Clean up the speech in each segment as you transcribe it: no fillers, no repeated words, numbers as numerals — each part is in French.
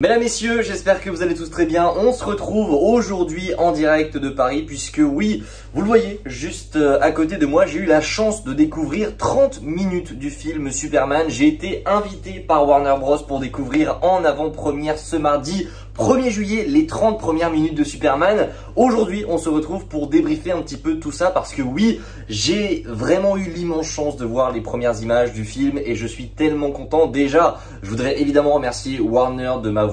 Mesdames, messieurs, j'espère que vous allez tous très bien. On se retrouve aujourd'hui en direct de Paris puisque oui, vous le voyez, juste à côté de moi, j'ai eu la chance de découvrir 30 minutes du film Superman. J'ai été invité par Warner Bros pour découvrir en avant-première ce mardi 1er juillet les 30 premières minutes de Superman. Aujourd'hui, on se retrouve pour débriefer un petit peu tout ça parce que oui, j'ai vraiment eu l'immense chance de voir les premières images du film et je suis tellement content. Déjà, je voudrais évidemment remercier Warner de m'avoir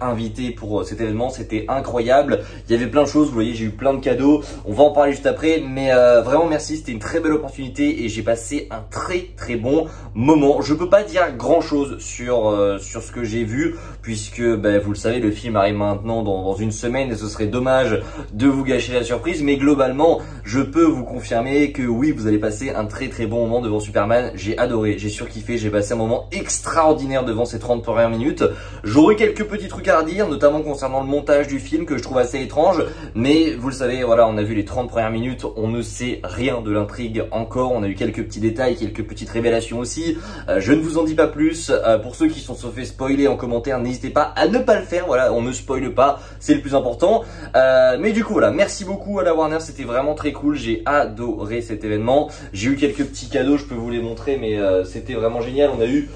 invité pour cet événement. C'était incroyable. Il y avait plein de choses, vous voyez, j'ai eu plein de cadeaux. On va en parler juste après, mais vraiment merci. C'était une très belle opportunité et j'ai passé un très bon moment. Je peux pas dire grand chose sur ce que j'ai vu puisque vous le savez, le film arrive maintenant dans une semaine et ce serait dommage de vous gâcher la surprise, mais globalement je peux vous confirmer que oui, vous allez passer un très bon moment devant Superman. J'ai adoré, j'ai surkiffé, j'ai passé un moment extraordinaire devant ces 30 premières minutes. J'aurais quelques petits trucs à redire, notamment concernant le montage du film que je trouve assez étrange, mais vous le savez, voilà, on a vu les 30 premières minutes, on ne sait rien de l'intrigue encore, on a eu quelques petits détails, quelques petites révélations aussi. Je ne vous en dis pas plus. Pour ceux qui sont fait spoiler en commentaire, n'hésitez pas à ne pas le faire. Voilà, on ne spoile pas, c'est le plus important. Mais du coup, voilà, merci beaucoup à la Warner, c'était vraiment très cool. J'ai adoré cet événement. J'ai eu quelques petits cadeaux, je peux vous les montrer, mais c'était vraiment génial. On a eu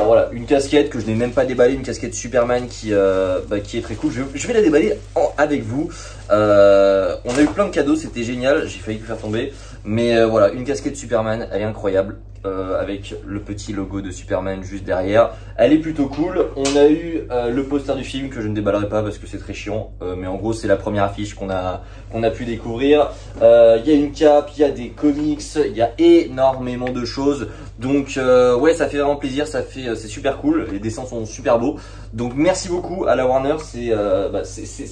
voilà, une casquette que je n'ai même pas déballée, une casquette Superman qui est très cool. Je vais la déballer avec vous. On a eu plein de cadeaux, c'était génial. J'ai failli tout faire tomber. Mais voilà, une casquette Superman, elle est incroyable. Avec le petit logo de Superman juste derrière. Elle est plutôt cool. On a eu le poster du film que je ne déballerai pas parce que c'est très chiant. Mais en gros, c'est la première affiche qu'on a pu découvrir. Il y a une cape, il y a des comics, il y a énormément de choses. Donc ouais, ça fait vraiment plaisir, c'est super cool. Les dessins sont super beaux. Donc merci beaucoup à la Warner, c'est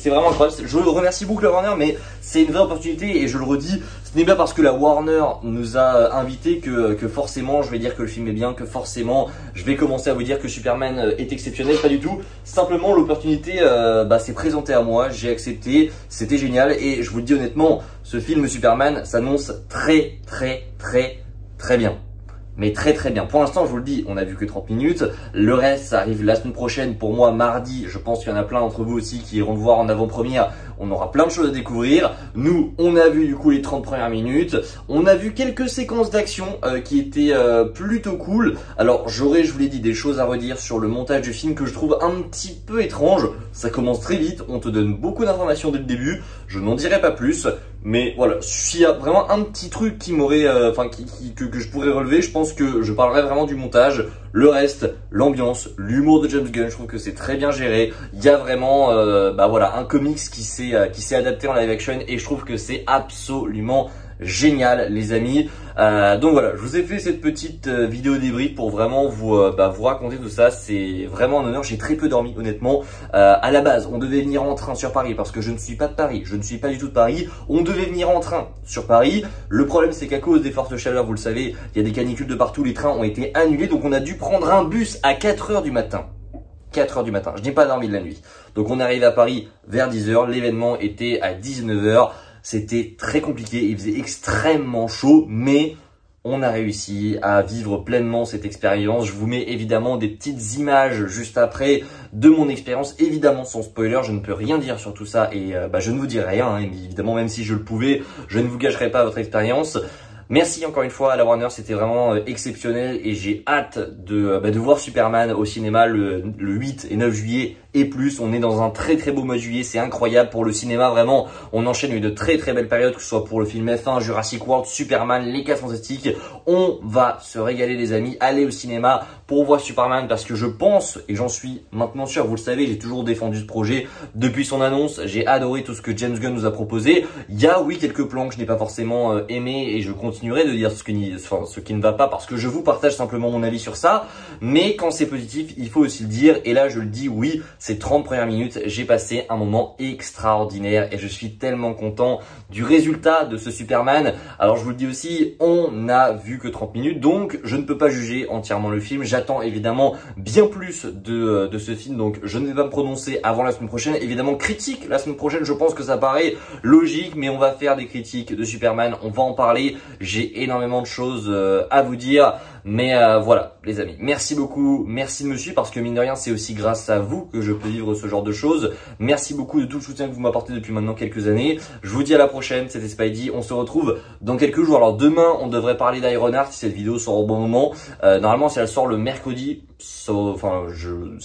vraiment incroyable. Je remercie beaucoup la Warner, mais c'est une vraie opportunité et je le redis, ce n'est pas parce que la Warner nous a invités que forcément je vais dire que le film est bien, que forcément je vais commencer à vous dire que Superman est exceptionnel, pas du tout. Simplement l'opportunité s'est présentée à moi, j'ai accepté, c'était génial et je vous le dis honnêtement, ce film Superman s'annonce très bien. Mais très bien. Pour l'instant, je vous le dis, on a vu que 30 minutes. Le reste, ça arrive la semaine prochaine. Pour moi, mardi, je pense qu'il y en a plein d'entre vous aussi qui iront le voir en avant-première. On aura plein de choses à découvrir. Nous, on a vu du coup les 30 premières minutes. On a vu quelques séquences d'action qui étaient plutôt cool. Alors, je vous l'ai dit, des choses à redire sur le montage du film que je trouve un petit peu étrange. Ça commence très vite. On te donne beaucoup d'informations dès le début. Je n'en dirai pas plus. Mais voilà, s'il y a vraiment un petit truc qui m'aurait, que je pourrais relever, je pense que je parlerai vraiment du montage. Le reste, l'ambiance, l'humour de James Gunn, je trouve que c'est très bien géré. Il y a vraiment, voilà, un comics qui s'est adapté en live action et je trouve que c'est absolument génial, les amis. Donc voilà, je vous ai fait cette petite vidéo débrief pour vraiment vous raconter tout ça. C'est vraiment un honneur. J'ai très peu dormi, honnêtement. À la base, on devait venir en train sur Paris parce que je ne suis pas de Paris. Je ne suis pas du tout de Paris. On devait venir en train sur Paris. Le problème, c'est qu'à cause des fortes chaleurs, vous le savez, il y a des canicules de partout. Les trains ont été annulés. Donc on a dû prendre un bus à 4 h du matin. 4 h du matin. Je n'ai pas dormi de la nuit. Donc on arrive à Paris vers 10 h. L'événement était à 19 h. C'était très compliqué, il faisait extrêmement chaud, mais on a réussi à vivre pleinement cette expérience. Je vous mets évidemment des petites images juste après de mon expérience, évidemment sans spoiler, je ne peux rien dire sur tout ça et je ne vous dirai rien, hein, évidemment même si je le pouvais, je ne vous gâcherai pas votre expérience. Merci encore une fois à la Warner, c'était vraiment exceptionnel et j'ai hâte de voir Superman au cinéma le 8 et 9 juillet et plus. On est dans un très beau mois de juillet, c'est incroyable pour le cinéma, vraiment. On enchaîne une très belle période, que ce soit pour le film F1, Jurassic World, Superman, les 4 Fantastiques. On va se régaler les amis, allez au cinéma pour voir Superman parce que je pense, et j'en suis maintenant sûr, vous le savez, j'ai toujours défendu ce projet depuis son annonce. J'ai adoré tout ce que James Gunn nous a proposé. Il y a oui quelques plans que je n'ai pas forcément aimé et je continuerai de dire ce qui ne va pas parce que je vous partage simplement mon avis sur ça. Mais quand c'est positif, il faut aussi le dire. Et là, je le dis, oui, ces 30 premières minutes, j'ai passé un moment extraordinaire et je suis tellement content du résultat de ce Superman. Alors, je vous le dis aussi, on n'a vu que 30 minutes, donc je ne peux pas juger entièrement le film. J'attends évidemment bien plus de ce film, donc je ne vais pas me prononcer avant la semaine prochaine. Évidemment, critique la semaine prochaine, je pense que ça paraît logique, mais on va faire des critiques de Superman, on va en parler. J'ai énormément de choses à vous dire. Mais voilà les amis, merci beaucoup, merci de me suivre parce que mine de rien c'est aussi grâce à vous que je peux vivre ce genre de choses. Merci beaucoup de tout le soutien que vous m'apportez depuis maintenant quelques années. Je vous dis à la prochaine, c'était Spidey, on se retrouve dans quelques jours. Alors demain on devrait parler d'Ironheart si cette vidéo sort au bon moment. Normalement si elle sort le mercredi, si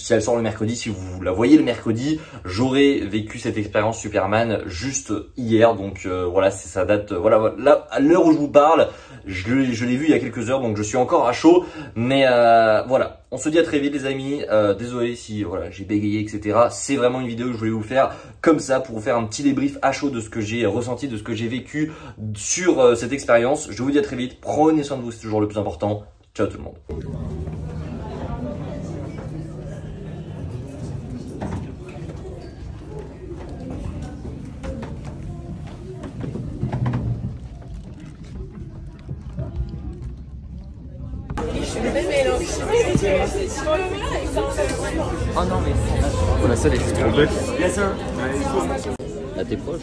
elle sort le mercredi, si vous la voyez le mercredi, j'aurai vécu cette expérience Superman juste hier. Donc voilà, c'est ça date, voilà, là à l'heure où je vous parle, je l'ai vu il y a quelques heures, donc je suis encore à chaud. Mais voilà, on se dit à très vite les amis. Désolé si voilà j'ai bégayé etc. C'est vraiment une vidéo que je voulais vous faire comme ça pour vous faire un petit débrief à chaud de ce que j'ai ressenti, de ce que j'ai vécu sur cette expérience. Je vous dis à très vite, prenez soin de vous, c'est toujours le plus important. Ciao tout le monde. Oh non mais voilà, ça les juste trompé. Yes sir. Là t'es proche.